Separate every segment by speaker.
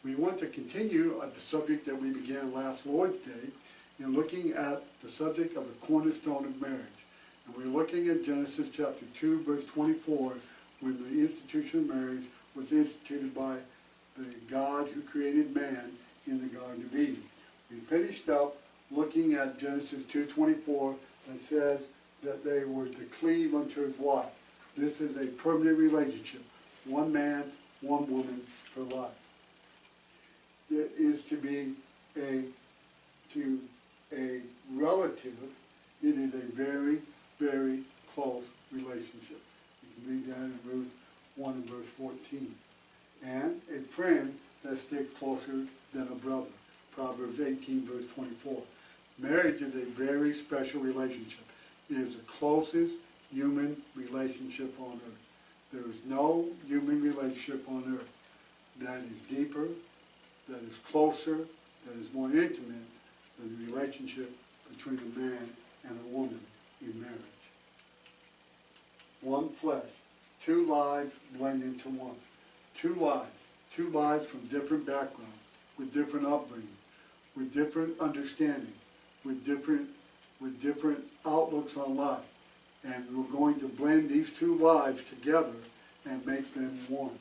Speaker 1: We want to continue the subject that we began last Lord's Day in looking at the subject of the cornerstone of marriage. And we're looking at Genesis chapter 2, verse 24, when the institution of marriage was instituted by the God who created man in the Garden of Eden. We finished up looking at Genesis 2:24 that says that they were to cleave unto his wife. This is a permanent relationship. One man, one woman for life. It is to be a relative. It is a very, very close relationship. You can read that in Ruth 1 and verse 14. And a friend that sticks closer than a brother. Proverbs 18, verse 24. Marriage is a very special relationship. It is the closest human relationship on earth. There is no human relationship on earth that is deeper, that is closer, that is more intimate than the relationship between a man and a woman in marriage. One flesh, two lives blend into one. Two lives from different backgrounds, with different upbringing, with different understanding, with different outlooks on life. And we're going to blend these two lives together and make them one.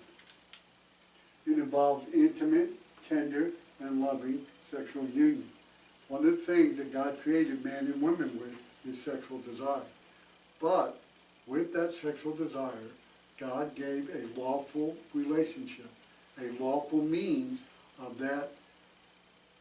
Speaker 1: It involves intimate, tender, and loving sexual union. One of the things that God created man and woman with is sexual desire. But with that sexual desire, God gave a lawful relationship, a lawful means of that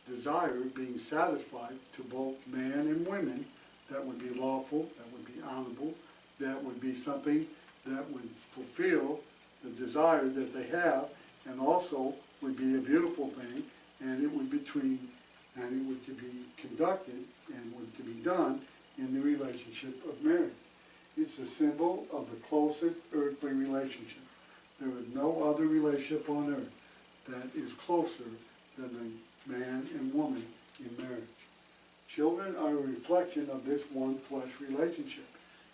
Speaker 1: desire being satisfied to both man and women that would be lawful, that would be honorable, that would be something that would fulfill the desire that they have, and also would be a beautiful thing, and it would to be conducted and was to be done in the relationship of marriage. It's a symbol of the closest earthly relationship. There is no other relationship on earth that is closer than the man and woman in marriage. Children are a reflection of this one flesh relationship.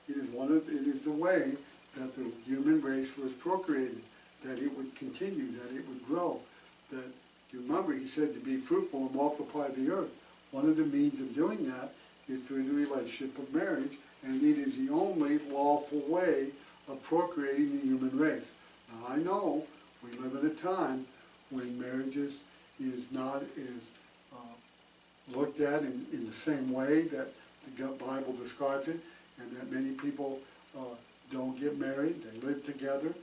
Speaker 1: It is the way that the human race was procreated, that it would continue, that it would grow. That, you remember, he said to be fruitful and multiply the earth. One of the means of doing that is through the relationship of marriage, and it is the only lawful way of procreating the human race. Now, I know we live in a time when marriages is not looked at in the same way that the Bible describes it, and that many people don't get married. They live together.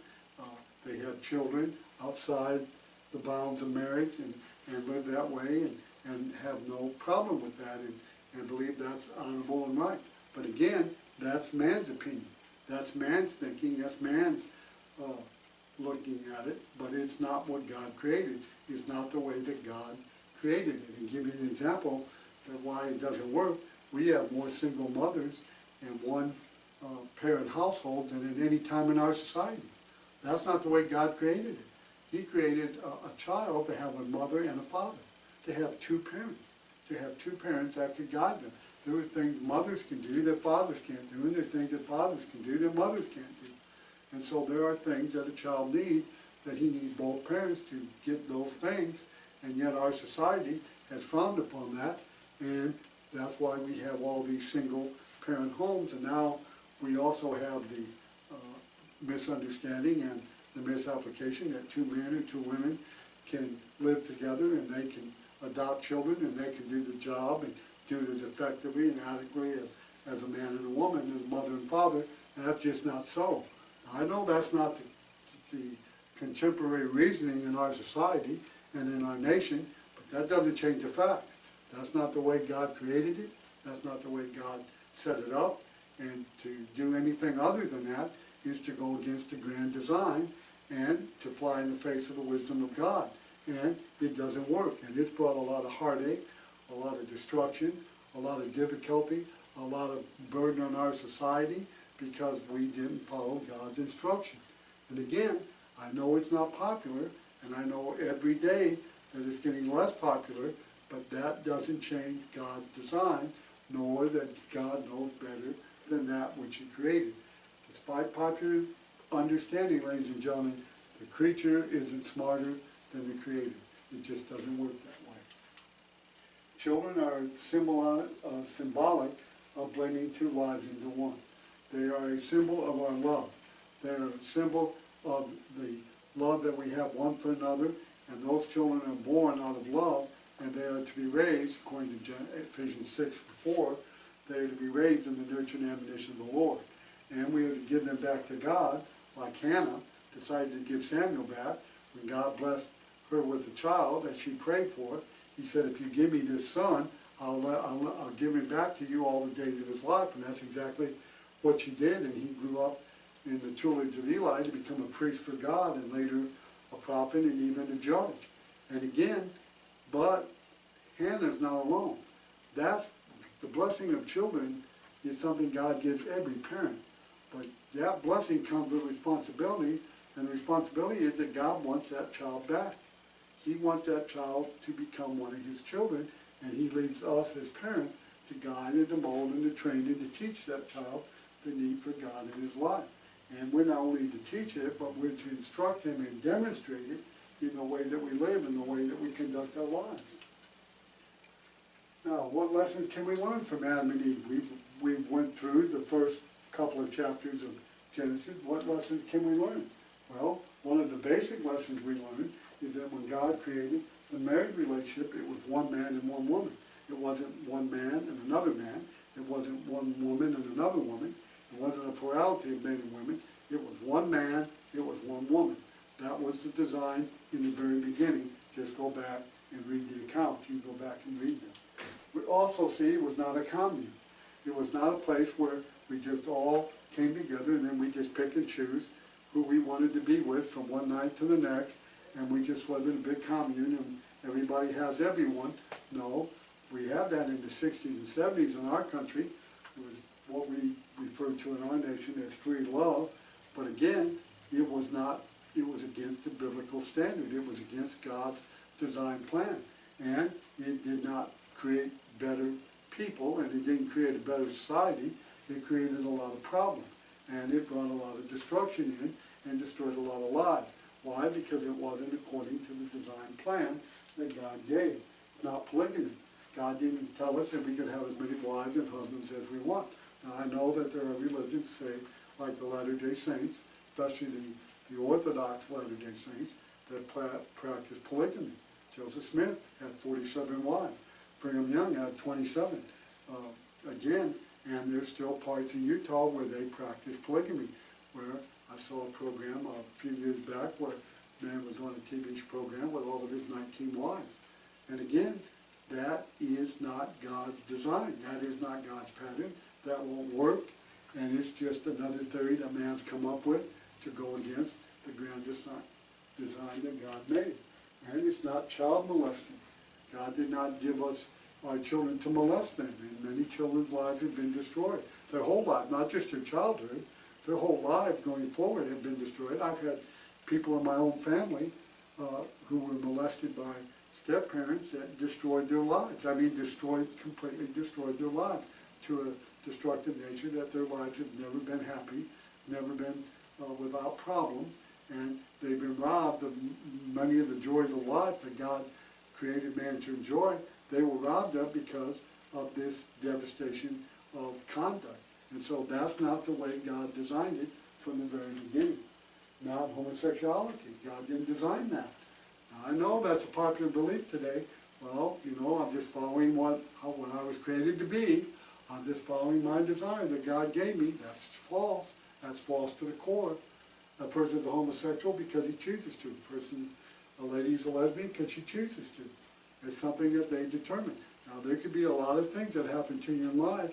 Speaker 1: They have children outside the bounds of marriage and live that way and have no problem with that and believe that's honorable and right. But again, that's man's opinion. That's man's thinking. That's man's looking at it. But it's not what God created. It's not the way that God created it. And give you an example of why it doesn't work. We have more single mothers in one parent household than at any time in our society. That's not the way God created it. He created a child to have a mother and a father, to have two parents that could guide them. There are things mothers can do that fathers can't do, and there are things that fathers can do that mothers can't do. And so there are things that a child needs, that he needs both parents to get those things, and yet our society has frowned upon that, and that's why we have all these single parent homes, and now we also have the misunderstanding and the misapplication that two men or two women can live together and they can adopt children and they can do the job and do it as effectively and adequately as a man and a woman, as a mother and father, and that's just not so. Now, I know that's not the contemporary reasoning in our society and in our nation, but that doesn't change the fact. That's not the way God created it. That's not the way God set it up. And to do anything other than that is to go against the grand design and to fly in the face of the wisdom of God. And it doesn't work. And it's brought a lot of heartache, a lot of destruction, a lot of difficulty, a lot of burden on our society because we didn't follow God's instruction. And again, I know it's not popular, and I know every day that it's getting less popular, but that doesn't change God's design, nor that God knows better than that which he created. Despite popular understanding, ladies and gentlemen, the creature isn't smarter than the creator. It It just doesn't work that way. Children are symbolic of blending two lives into one. They are a symbol of our love. They are a symbol of the love that we have one for another, and those children are born out of love, and they are to be raised, according to Ephesians 6:4, they are to be raised in the nurture and admonition of the Lord. And we are to give them back to God, like Hannah decided to give Samuel back. When God blessed her with a child that she prayed for, He said, if you give me this son, I'll give him back to you all the days of his life. And that's exactly what she did. And he grew up in the tutelage of Eli to become a priest for God, and later a prophet and even a judge. And again, but Hannah's not alone. That's the blessing of children is something God gives every parent. But that blessing comes with responsibility, and the responsibility is that God wants that child back. He wants that child to become one of His children, and He leaves us as parents to guide and to mold and to train and to teach that child the need for God in his life. And we're not only to teach it, but we're to instruct him and demonstrate it in the way that we live, in the way that we conduct our lives. Now, what lessons can we learn from Adam and Eve? We went through the first couple of chapters of Genesis. What lessons can we learn? Well, one of the basic lessons we learned is that when God created the married relationship, it was one man and one woman. It wasn't one man and another man. It wasn't one woman and another woman. It wasn't a plurality of men and women. It was one man, it was one woman. That was the design in the very beginning. Just go back and read the accounts. You go back and read them. We also see it was not a commune. It was not a place where we just all came together and then we just pick and choose who we wanted to be with from one night to the next, and we just live in a big commune and everybody has everyone. No, we had that in the 60s and 70s in our country. It was what we refer to in our nation as free love, but again, it was against the biblical standard. It was against God's design plan, and it did not create better people, and it didn't create a better society. It created a lot of problems, and it brought a lot of destruction in and destroyed a lot of lives. Why? Because it wasn't according to the design plan that God gave. It's not polygamy. God didn't tell us that we could have as many wives and husbands as we want. Now, I know that there are religions, say, like the Latter-day Saints, especially the Orthodox Latter-day Saints, that practice polygamy. Joseph Smith had 47 wives. Brigham Young had 27. Again, and there's still parts in Utah where they practice polygamy, where I saw a program a few years back where a man was on a TV program with all of his 19 wives. And again, that is not God's design. That is not God's pattern. That won't work. And it's just another theory that man's come up with to go against the grand design that God made. And it's not child molesting. God did not give us our children to molest them. And many children's lives have been destroyed. Their whole life, not just their childhood, their whole lives going forward have been destroyed. I've had people in my own family who were molested by step-parents that destroyed their lives. I mean, completely destroyed their lives to a destructive nature that their lives have never been happy, never been without problems, and they've been robbed of many of the joys of life that God created man to enjoy. They were robbed of because of this devastation of conduct. And so that's not the way God designed it from the very beginning. Not homosexuality. God didn't design that. Now, I know that's a popular belief today. Well, you know, I'm just following what I was created to be. I'm just following my design that God gave me. That's false. That's false to the core. A person's a homosexual because he chooses to. A lady's a lesbian because she chooses to. It's something that they determine. Now, there could be a lot of things that happen to you in life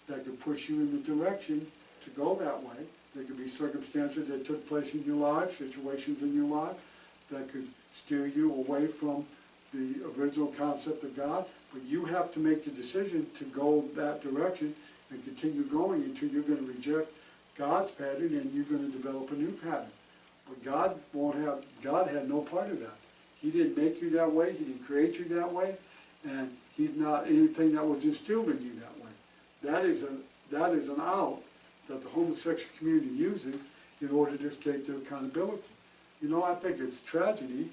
Speaker 1: that could push you in the direction to go that way. There could be circumstances that took place in your life, situations in your life, that could steer you away from the original concept of God. But you have to make the decision to go that direction and continue going until you're going to reject God's pattern and you're going to develop a new pattern. But God had no part of that. He didn't make you that way. He didn't create you that way. And He's not anything that was instilled in you that way. That is an out that the homosexual community uses in order to escape their accountability. You know, I think it's tragedy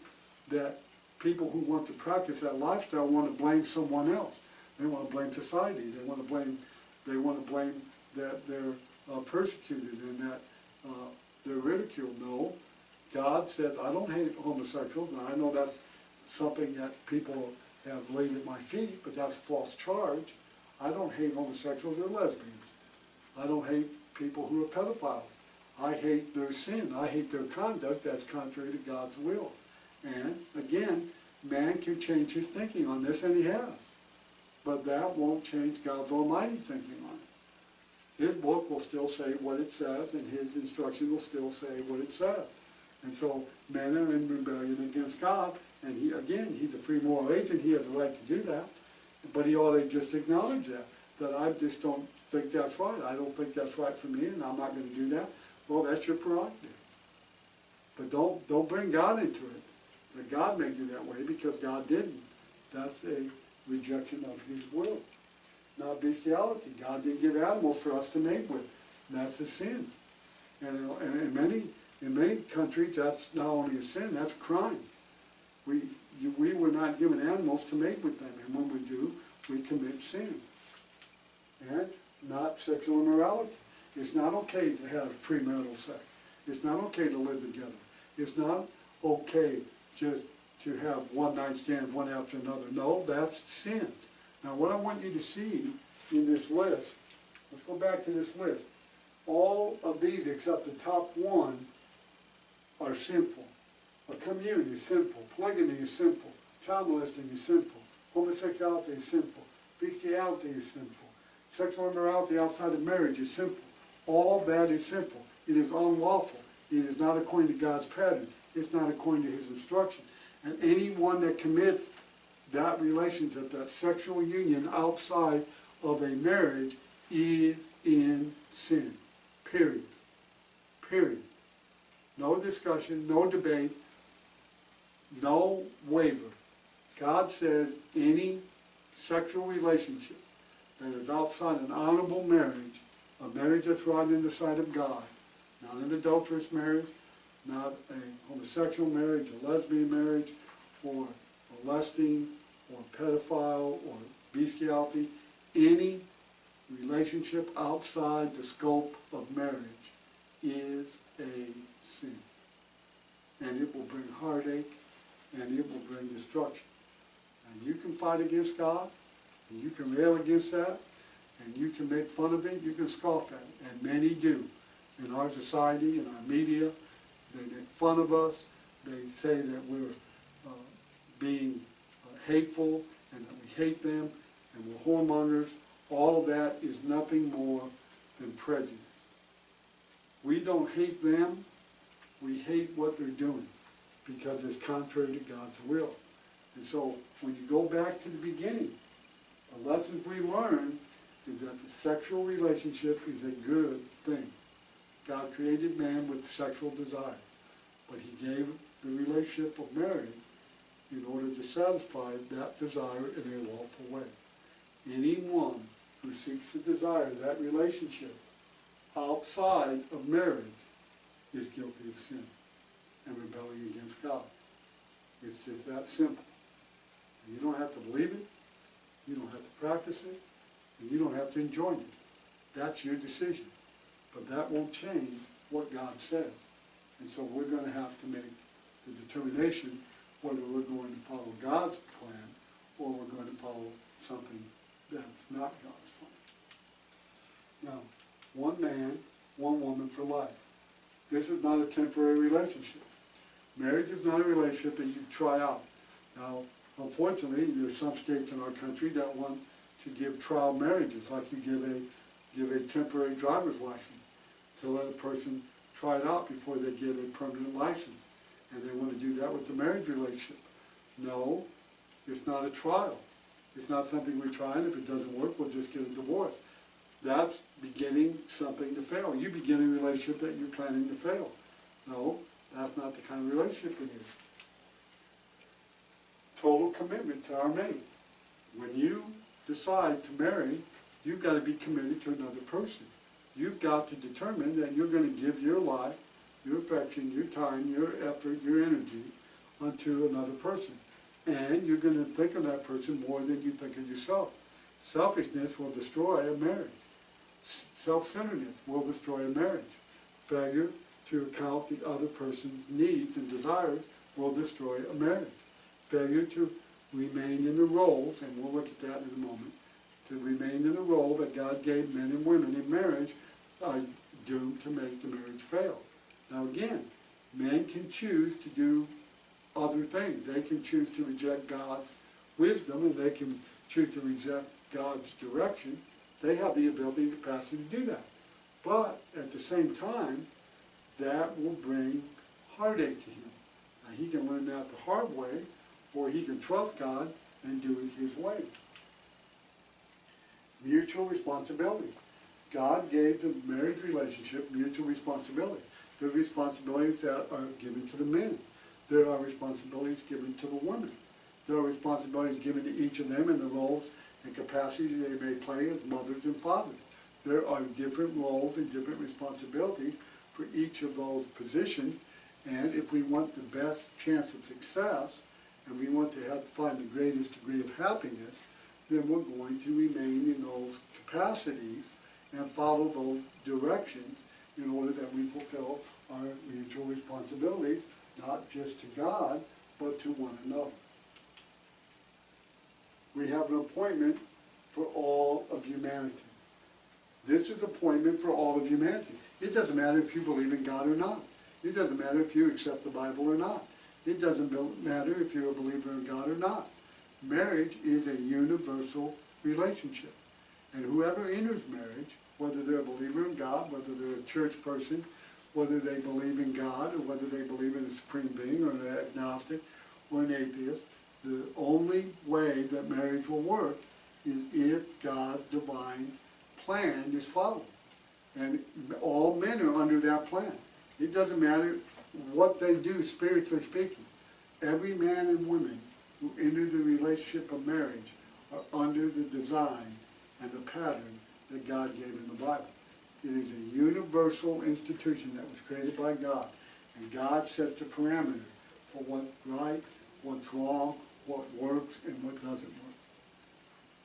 Speaker 1: that people who want to practice that lifestyle want to blame someone else. They want to blame society. They want to blame that they're persecuted and that they're ridiculed. No, God says, I don't hate homosexuals. Now I know that's something that people have laid at my feet, but that's a false charge. I don't hate homosexuals or lesbians. I don't hate people who are pedophiles. I hate their sin. I hate their conduct that's contrary to God's will. And again, man can change his thinking on this, and he has. But that won't change God's almighty thinking on it. His book will still say what it says, and his instruction will still say what it says. And so men are in rebellion against God, and he's a free moral agent. He has the right to do that. But he ought to just acknowledge that I just don't think that's right. I don't think that's right for me, and I'm not going to do that. Well, that's your prerogative. But don't bring God into it. That God made you that way because God didn't. That's a rejection of his will. Not bestiality. God didn't give animals for us to mate with. That's a sin. And in many countries, that's not only a sin, that's a crime. We were not given animals to mate with them, and when we do, we commit sin. And not sexual immorality. It's not okay to have premarital sex. It's not okay to live together. It's not okay just to have one night stands one after another. No, that's sin. Now what I want you to see in this list, let's go back to this list. All of these except the top one are sinful. A commune is sinful. Polygamy is sinful. Child molesting is sinful. Homosexuality is sinful. Bestiality is sinful. Sexual immorality outside of marriage is sinful. All that is sinful. It is unlawful. It is not according to God's pattern. It's not according to his instruction. And anyone that commits that relationship, that sexual union outside of a marriage is in sin. Period. Period. No discussion, no debate, no waiver. God says any sexual relationship that is outside an honorable marriage, a marriage that's right in the sight of God, not an adulterous marriage, not a homosexual marriage, a lesbian marriage, or molesting, or pedophile, or bestiality, any relationship outside the scope of marriage is a sin. And it will bring heartache, and it will bring destruction. And you can fight against God, and you can rail against that, and you can make fun of it, you can scoff at it, and many do. In our society, in our media, they make fun of us, they say that we're being hateful, and that we hate them, and we're whoremongers. All of that is nothing more than prejudice. We don't hate them, we hate what they're doing, because it's contrary to God's will. And so, when you go back to the beginning, the lessons we learn is that the sexual relationship is a good thing. God created man with sexual desire, but he gave the relationship of marriage in order to satisfy that desire in a lawful way. Anyone who seeks to desire that relationship outside of marriage is guilty of sin and rebelling against God. It's just that simple. And you don't have to believe it, you don't have to practice it, and you don't have to enjoy it. That's your decision. But that won't change what God says. And so we're going to have to make the determination whether we're going to follow God's plan or we're going to follow something that's not God's plan. Now, one man, one woman for life. This is not a temporary relationship. Marriage is not a relationship that you try out. Now, unfortunately, there are some states in our country that want to give trial marriages, like you give a temporary driver's license to let a person try it out before they get a permanent license. And they want to do that with the marriage relationship. No, it's not a trial. It's not something we try, and if it doesn't work, we'll just get a divorce. That's beginning something to fail. You begin a relationship that you're planning to fail. No, that's not the kind of relationship it is. Total commitment to our mate. When you decide to marry, you've got to be committed to another person. You've got to determine that you're going to give your life, your affection, your time, your effort, your energy unto another person. And you're going to think of that person more than you think of yourself. Selfishness will destroy a marriage. Self-centeredness will destroy a marriage. Failure to account the other person's needs and desires will destroy a marriage. Failure to remain in the roles, and we'll look at that in a moment, to remain in the role that God gave men and women in marriage are doomed to make the marriage fail. Now again, men can choose to do other things. They can choose to reject God's wisdom, and they can choose to reject God's direction. They have the ability and capacity to do that. But at the same time, that will bring heartache to him. Now, he can learn that the hard way, or he can trust God and do it his way. Mutual responsibility. God gave the marriage relationship mutual responsibility. There are responsibilities that are given to the men. There are responsibilities given to the women. There are responsibilities given to each of them in the roles and capacities they may play as mothers and fathers. There are different roles and different responsibilities for each of those positions, and if we want the best chance of success, and we want to find the greatest degree of happiness, then we're going to remain in those capacities and follow those directions in order that we fulfill our mutual responsibilities, not just to God, but to one another. We have an appointment for all of humanity. This is an appointment for all of humanity. It doesn't matter if you believe in God or not. It doesn't matter if you accept the Bible or not. It doesn't matter if you're a believer in God or not. Marriage is a universal relationship. And whoever enters marriage, whether they're a believer in God, whether they're a church person, whether they believe in God, or whether they believe in a supreme being, or an agnostic, or an atheist, the only way that marriage will work is if God's divine plan is followed. And all men are under that plan. It doesn't matter what they do spiritually speaking. Every man and woman who enter the relationship of marriage are under the design and the pattern that God gave in the Bible. It is a universal institution that was created by God. And God sets the parameter for what's right, what's wrong, what works, and what doesn't work.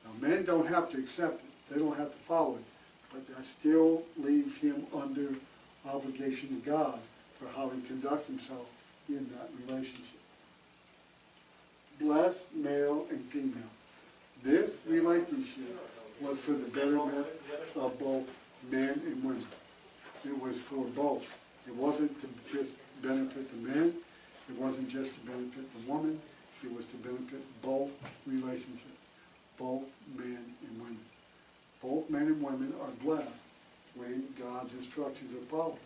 Speaker 1: Now, men don't have to accept it. They don't have to follow it. But that still leaves him under obligation to God for how he conducts himself in that relationship. Blessed male and female. This relationship was for the betterment of both men and women. It was for both. It wasn't to just benefit the men. It wasn't just to benefit the woman. It was to benefit both relationships, both men and women. Both men and women are blessed when God's instructions are followed.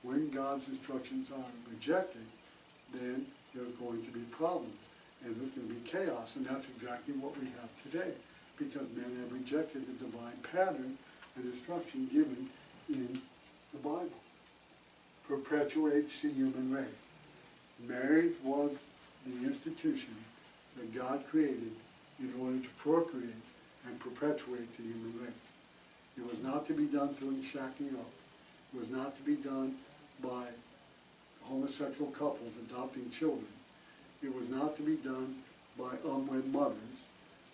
Speaker 1: When God's instructions are rejected, then there's going to be problems, and there's going to be chaos, and that's exactly what we have today, because men have rejected the divine pattern and instruction given in the Bible. Perpetuates the human race. Marriage was the institution that God created in order to procreate and perpetuate the human race. It was not to be done through shacking up. It was not to be done by homosexual couples adopting children. It was not to be done by unwed mothers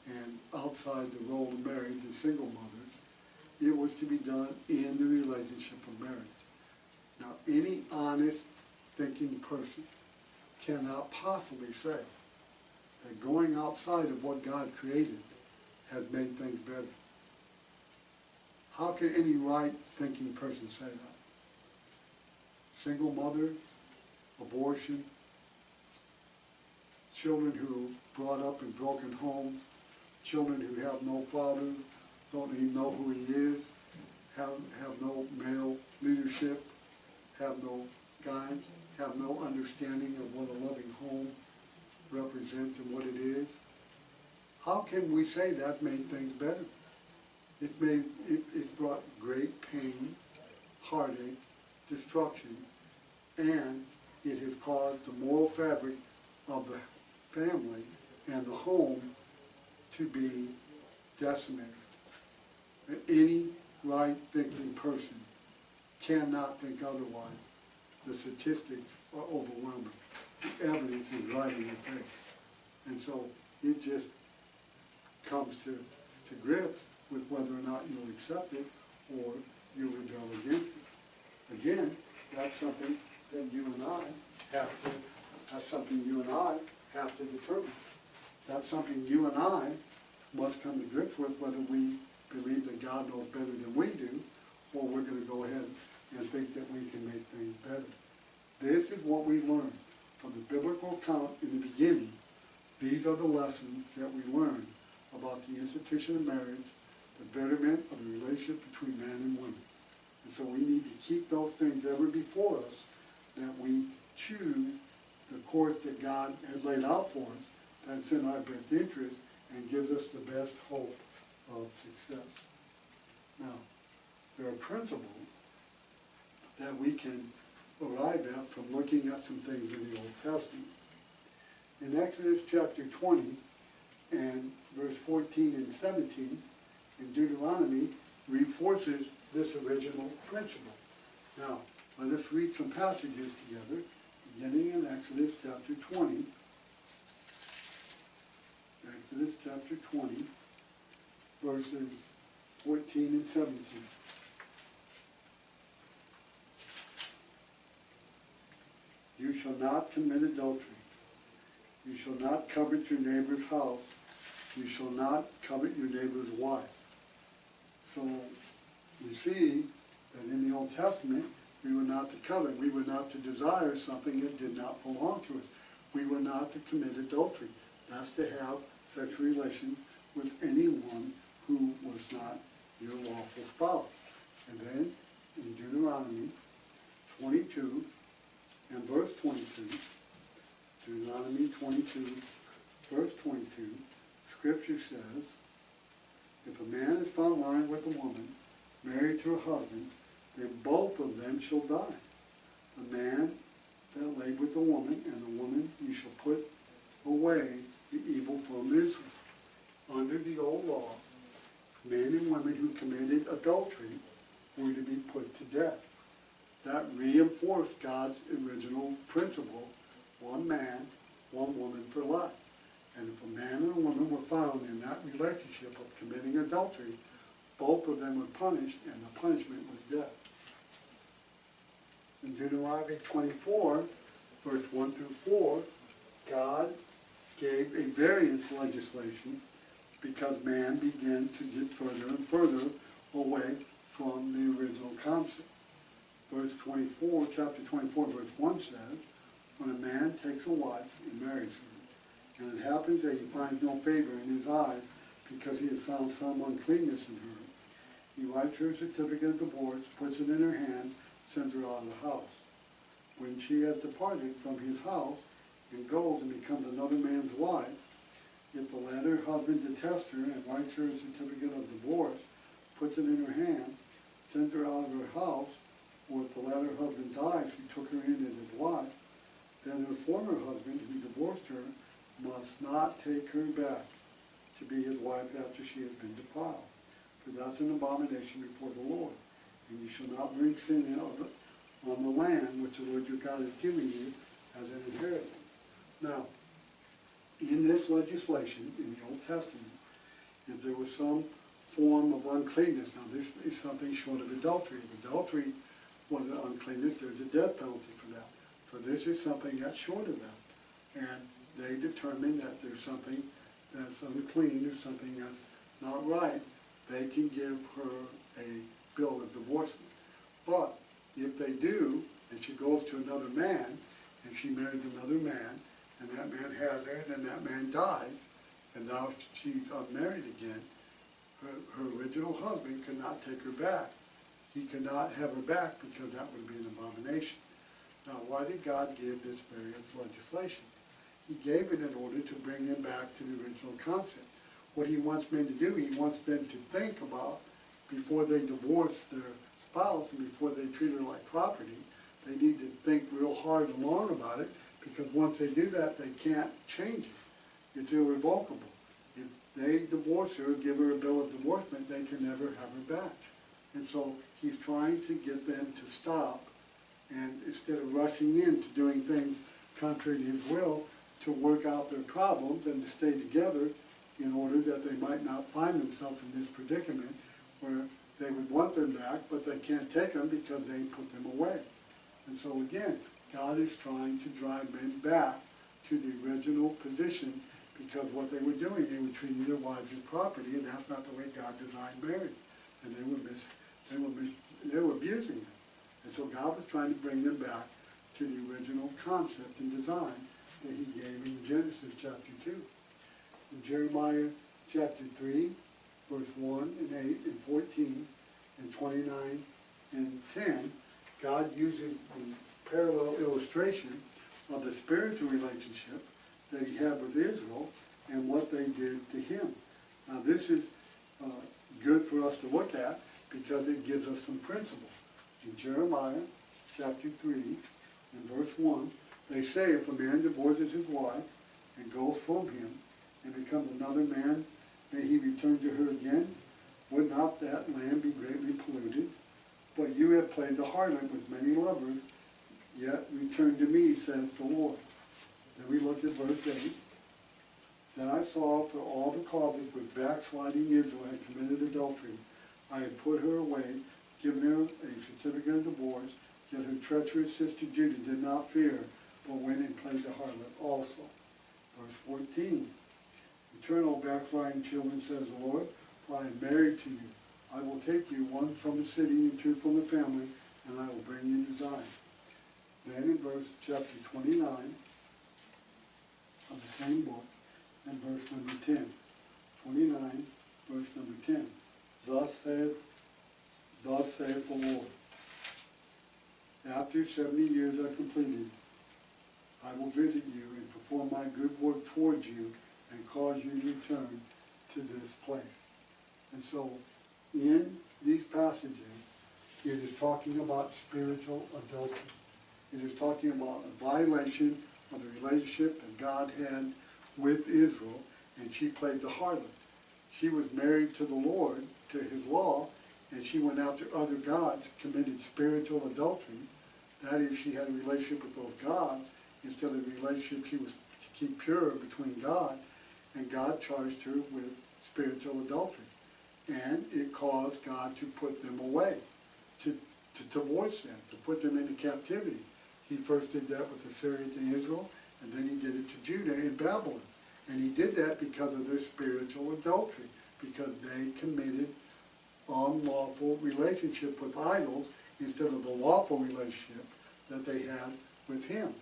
Speaker 1: and outside the role of marriage and single mothers. It was to be done in the relationship of marriage. Now, any honest thinking person cannot possibly say that going outside of what God created has made things better. How can any right-thinking person say that? Single mothers, abortion, children who are brought up in broken homes, children who have no father, don't even know who he is, have no male leadership, have no guidance, have no understanding of what a loving home represents and what it is. How can we say that made things better? It's brought great pain, heartache, destruction, and it has caused the moral fabric of the family and the home to be decimated. And any right-thinking person cannot think otherwise. The statistics are overwhelming. The evidence is right in the face. And so it just comes to grips with whether or not you'll accept it or you'll rebel against it. Again, that's something that you and I have to determine. That's something you and I must come to grips with, whether we believe that God knows better than we do, or we're going to go ahead and think that we can make things better. This is what we learn from the biblical account in the beginning. These are the lessons that we learn about the institution of marriage, the betterment of the relationship between man and woman. And so we need to keep those things ever before us, that we choose the course that God has laid out for us, that's in our best interest and gives us the best hope of success. Now, there are principles that we can arrive at from looking at some things in the Old Testament. In Exodus chapter 20 and verse 14 and 17, in Deuteronomy, reinforces this original principle. Now, let us read some passages together, beginning in Exodus chapter 20. Exodus chapter 20, verses 14 and 17. You shall not commit adultery. You shall not covet your neighbor's house. You shall not covet your neighbor's wife. So we see that in the Old Testament, we were not to covet. We were not to desire something that did not belong to us. We were not to commit adultery. That's to have sexual relations with anyone who was not your lawful spouse. And then in Deuteronomy 22 and verse 22, Deuteronomy 22, verse 22, Scripture says, if a man is found lying with a woman married to a husband, then both of them shall die. The man that lay with the woman, and the woman you shall put away the evil from Israel. Under the old law, men and women who committed adultery were to be put to death. That reinforced God's original principle, one man, one woman for life. And if a man and a woman were found in that relationship of committing adultery, both of them were punished, and the punishment was death. In Deuteronomy 24, verse 1 through 4, God gave a variance legislation because man began to get further and further away from the original concept. Verse 24, chapter 24, verse 1 says, when a man takes a wife and marries her, and it happens that he finds no favor in his eyes because he has found some uncleanness in her, he writes her a certificate of divorce, puts it in her hand, sends her out of the house. When she has departed from his house and goes and becomes another man's wife, if the latter husband detests her and writes her a certificate of divorce, puts it in her hand, sends her out of her house, or if the latter husband dies who took her in as his wife, then her former husband who divorced her must not take her back to be his wife after she has been defiled. For that's an abomination before the Lord. And you shall not bring sin on the land which the Lord your God is giving you as an inheritance. Now, in this legislation, in the Old Testament, if there was some form of uncleanness, now this is something short of adultery. If adultery was an uncleanness, there's a death penalty for that. So this is something that's short of that. And they determine that there's something that's unclean or something that's not right. They can give her a bill of divorcement. But if they do, and she goes to another man, and she marries another man, and that man has her, and then that man dies, and now she's unmarried again, her original husband could not take her back. He could not have her back because that would be an abomination. Now, why did God give this various legislation? He gave it in order to bring them back to the original concept. What he wants men to do, he wants them to think about, before they divorce their spouse and before they treat her like property, they need to think real hard and long about it, because once they do that, they can't change it. It's irrevocable. If they divorce her, give her a bill of divorcement, they can never have her back. And so he's trying to get them to stop, and instead of rushing into doing things contrary to his will, to work out their problems and to stay together in order that they might not find themselves in this predicament where they would want them back, but they can't take them because they put them away. And so again, God is trying to drive men back to the original position, because what they were doing, they were treating their wives as property, and that's not the way God designed marriage. And they were abusing them. And so God was trying to bring them back to the original concept and design that he gave in Genesis chapter 2. In Jeremiah chapter 3, verse 1 and 8 and 14 and 29 and 10, God uses a parallel illustration of the spiritual relationship that he had with Israel and what they did to him. Now this is good for us to look at because it gives us some principles. In Jeremiah chapter 3 and verse 1, they say, if a man divorces his wife and goes from him and becomes another man, may he return to her again? Would not that land be greatly polluted? But you have played the harlot with many lovers, yet return to me, says the Lord. Then we look at verse 8. Then I saw, for all the causes with backsliding Israel had committed adultery, I had put her away, given her a certificate of divorce, yet her treacherous sister Judah did not fear, but went and played the harlot also. Verse 14. Eternal backsliding children, says the Lord, for I am married to you. I will take you, one from the city and two from the family, and I will bring you to Zion. Then in verse chapter 29 of the same book, and verse number 10. 29, verse number 10. Thus saith the Lord, after 70 years are completed, I will visit you and perform my good work towards you and cause you to return to this place. And so, in these passages, it is talking about spiritual adultery. It is talking about a violation of the relationship that God had with Israel, and she played the harlot. She was married to the Lord, to his law, and she went after other gods, committed spiritual adultery. That is, she had a relationship with those gods instead of a relationship she was to keep pure between God, and God charged her with spiritual adultery. And it caused God to put them away, to divorce them, to put them into captivity. He first did that with Assyria to Israel, and then he did it to Judah in Babylon. And he did that because of their spiritual adultery, because they committed unlawful relationship with idols instead of the lawful relationship that they had with him.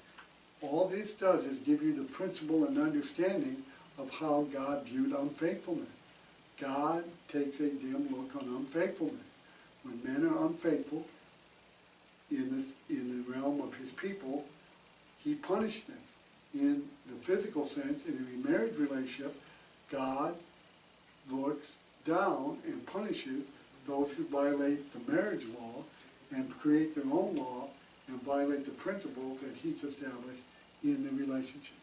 Speaker 1: All this does is give you the principle and understanding of how God viewed unfaithfulness. God takes a dim look on unfaithfulness. When men are unfaithful in the realm of his people, he punished them. In the physical sense, in a marriage relationship, God looks down and punishes those who violate the marriage law and create their own law and violate the principles that he's established in the relationship.